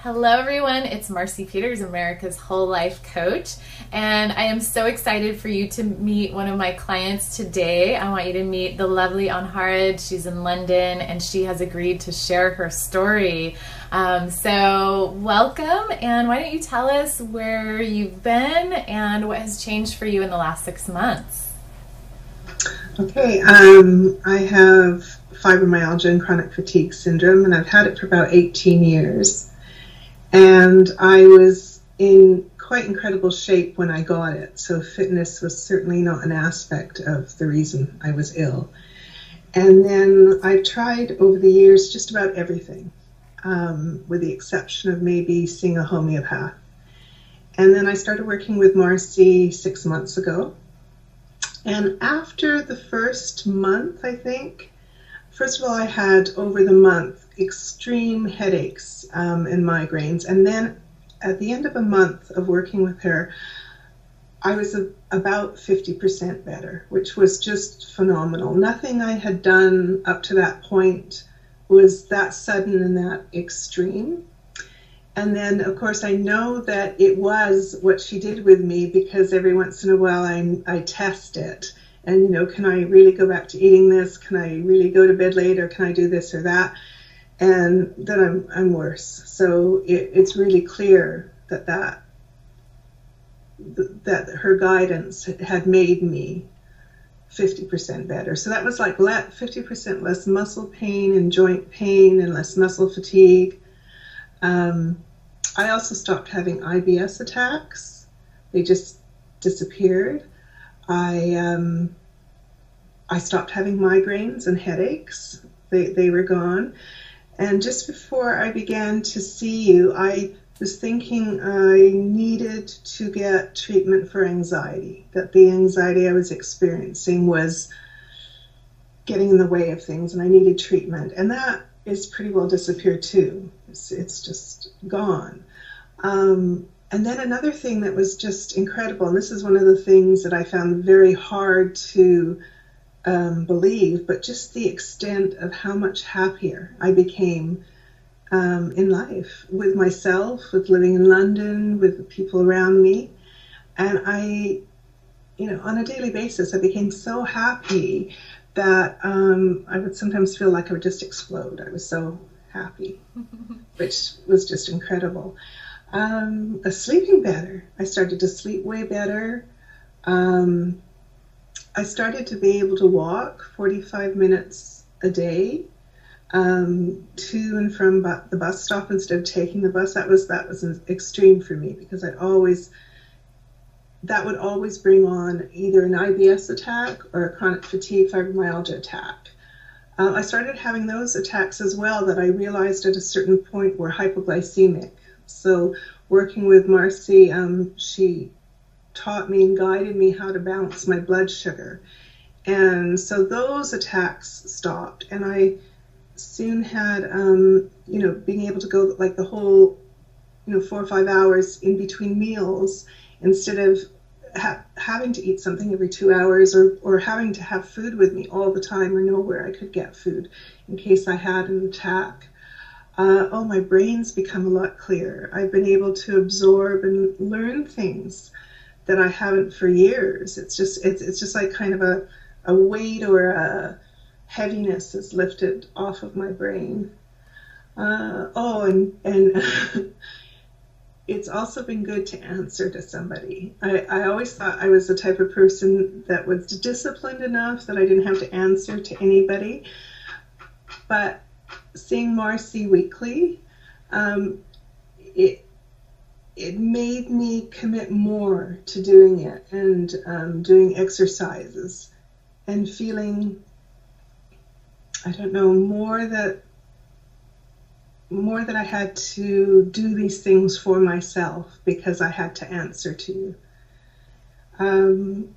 Hello everyone, it's Marcie Peters, America's Whole Life Coach, and I am so excited for you to meet one of my clients today. I want you to meet the lovely Anharid. She's in London and she has agreed to share her story. So welcome, and why don't you tell us where you've been and what has changed for you in the last 6 months? Okay, I have fibromyalgia and chronic fatigue syndrome, and I've had it for about 18 years. And I was in quite incredible shape when I got it, so fitness was certainly not an aspect of the reason I was ill. And then I tried over the years just about everything, with the exception of maybe seeing a homeopath. And then I started working with Marcie 6 months ago. And after the first month, I think, first of all, I had over the month extreme headaches and migraines. And then at the end of a month of working with her, I was about 50% better, which was just phenomenal. Nothing I had done up to that point was that sudden and that extreme. And then, of course, I know that it was what she did with me because every once in a while I test it. And, you know, can I really go back to eating this? Can I really go to bed late, or can I do this or that? And then I'm worse. So it's really clear that her guidance had made me 50% better. So that was like 50% less muscle pain and joint pain and less muscle fatigue. I also stopped having IBS attacks. They just disappeared. I stopped having migraines and headaches. They were gone. And just before I began to see you, I was thinking I needed to get treatment for anxiety, that the anxiety I was experiencing was getting in the way of things and I needed treatment. And that is pretty well disappeared too. It's just gone. And then another thing that was just incredible, and this is one of the things that I found very hard to believe, but just the extent of how much happier I became in life, with myself, with living in London, with the people around me. And I, on a daily basis, I became so happy that I would sometimes feel like I would just explode. I was so happy, which was just incredible. Sleeping better. I started to sleep way better. I started to be able to walk 45 minutes a day to and from the bus stop instead of taking the bus. That was an extreme for me because that would always bring on either an IBS attack or a chronic fatigue fibromyalgia attack. I started having those attacks as well that I realized at a certain point were hypoglycemic. So working with Marcie, she taught me and guided me how to balance my blood sugar. And so those attacks stopped. And I soon had, being able to go like the whole, 4 or 5 hours in between meals instead of having to eat something every 2 hours or having to have food with me all the time or know where I could get food in case I had an attack. My brain's become a lot clearer. I've been able to absorb and learn things that I haven't for years. It's just like kind of a weight or a heaviness is lifted off of my brain. And it's also been good to answer to somebody. I always thought I was the type of person that was disciplined enough that I didn't have to answer to anybody. But seeing Marcie weekly, it made me commit more to doing it and doing exercises and feeling, more that I had to do these things for myself because I had to answer to you. And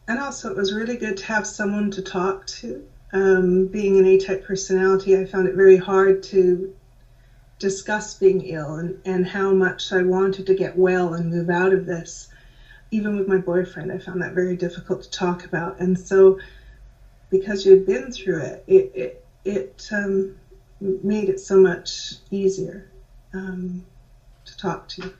also it was really good to have someone to talk to. Being an A-type personality, I found it very hard to discuss being ill and how much I wanted to get well and move out of this. Even with my boyfriend, I found that very difficult to talk about. And so because you'd been through it, it made it so much easier. to talk to.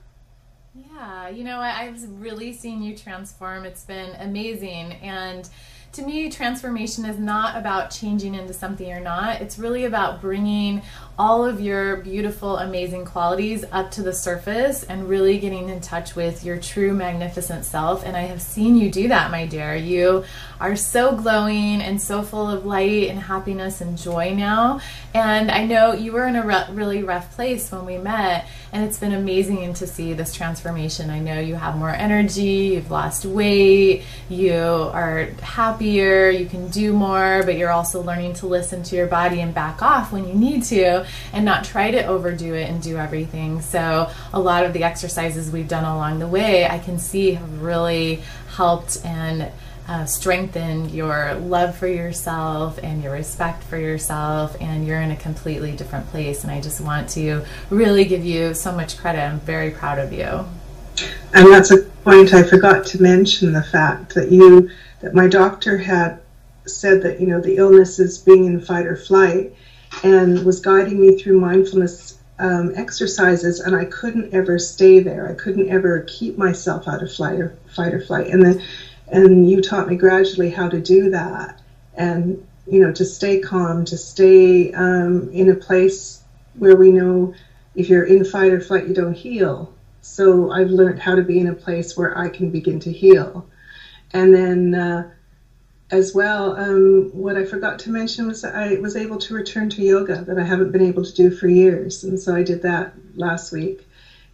Yeah, you know, I've really seen you transform. It's been amazing. And to me, transformation is not about changing into something you're not. It's really about bringing all of your beautiful, amazing qualities up to the surface and really getting in touch with your true, magnificent self. And I have seen you do that, my dear. You are so glowing and so full of light and happiness and joy now. And I know you were in a really rough place when we met, and it's been amazing to see this transformation. I know you have more energy, you've lost weight, you are happier, you can do more, but you're also learning to listen to your body and back off when you need to and not try to overdo it and do everything. So a lot of the exercises we've done along the way, I can see have really helped and strengthen your love for yourself and your respect for yourself, and you're in a completely different place. And I just want to really give you so much credit. I'm very proud of you. And that's a point I forgot to mention, the fact that that my doctor had said that, you know, the illness is being in fight or flight, and was guiding me through mindfulness exercises, and I couldn't ever stay there. I couldn't ever keep myself out of fight or flight. And you taught me gradually how to do that, and, you know, to stay calm, to stay in a place where we know if you're in fight or flight, you don't heal. So I've learned how to be in a place where I can begin to heal. And then as well, what I forgot to mention was that I was able to return to yoga that I haven't been able to do for years. And so I did that last week.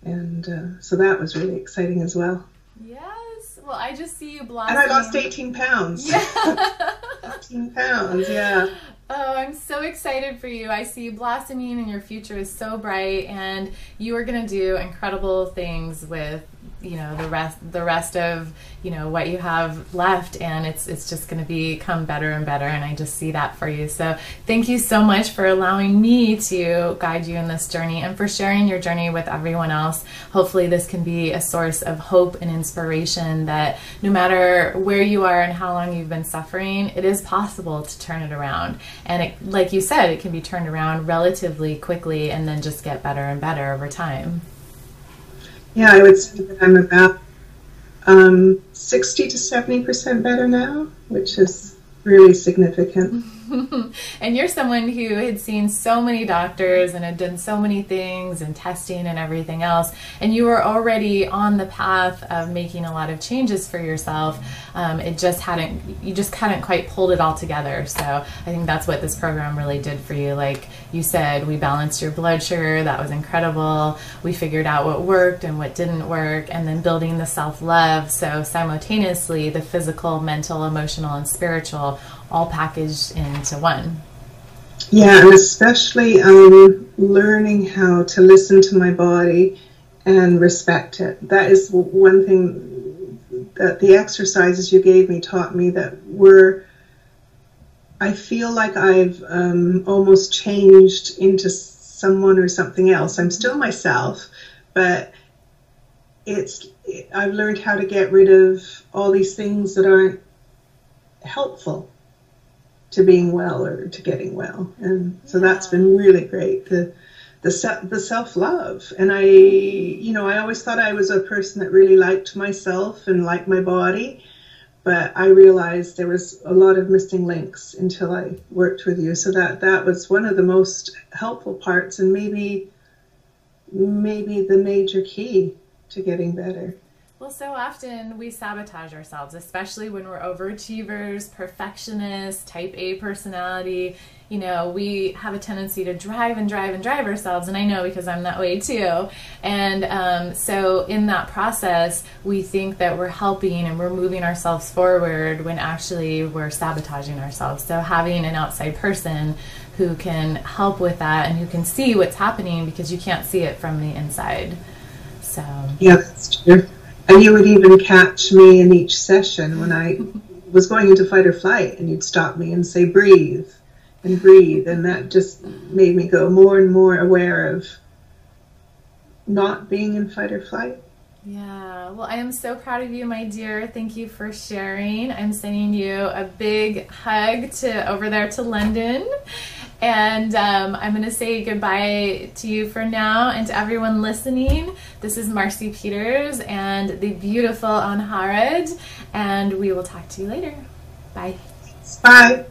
And so that was really exciting as well. Yes. Well, I just see you blossoming. And I lost 18 pounds. Yeah. 18 pounds, yeah. Oh, I'm so excited for you. I see you blossoming and your future is so bright, and you are going to do incredible things with, you know, the rest of, you know, what you have left, and it's just going to become better and better, and I just see that for you. So thank you so much for allowing me to guide you in this journey and for sharing your journey with everyone else. Hopefully this can be a source of hope and inspiration that no matter where you are and how long you've been suffering, it is possible to turn it around. And it, like you said, it can be turned around relatively quickly and then just get better and better over time. Yeah, I would say that I'm about 60 to 70% better now, which is really significant. And you're someone who had seen so many doctors and had done so many things and testing and everything else, and you were already on the path of making a lot of changes for yourself. You just hadn't quite pulled it all together. So I think that's what this program really did for you. Like you said, we balanced your blood sugar. That was incredible. We figured out what worked and what didn't work, and then building the self-love. So simultaneously, the physical, mental, emotional, and spiritual all packaged into one. Yeah, and especially learning how to listen to my body and respect it. That is one thing that the exercises you gave me taught me, that I feel like I've almost changed into someone or something else. I'm still myself, but I've learned how to get rid of all these things that aren't helpful to being well or to getting well. And so that's been really great, the self-love. And I always thought I was a person that really liked myself and liked my body, but I realized there was a lot of missing links until I worked with you. So that was one of the most helpful parts, and maybe the major key to getting better. Well, so often we sabotage ourselves, especially when we're overachievers, perfectionists, type A personality. You know, we have a tendency to drive ourselves, and I know because I'm that way too. And so in that process, we think that we're helping and we're moving ourselves forward when actually we're sabotaging ourselves. So having an outside person who can help with that and who can see what's happening, because you can't see it from the inside. So yeah, that's true. And you would even catch me in each session when I was going into fight or flight, and you'd stop me and say, breathe, and breathe. And that just made me go more and more aware of not being in fight or flight. Yeah, well, I am so proud of you, my dear. Thank you for sharing. I'm sending you a big hug over there to London. And I'm going to say goodbye to you for now, and to everyone listening. This is Marcie Peters and the beautiful Anharad, and we will talk to you later. Bye. Bye.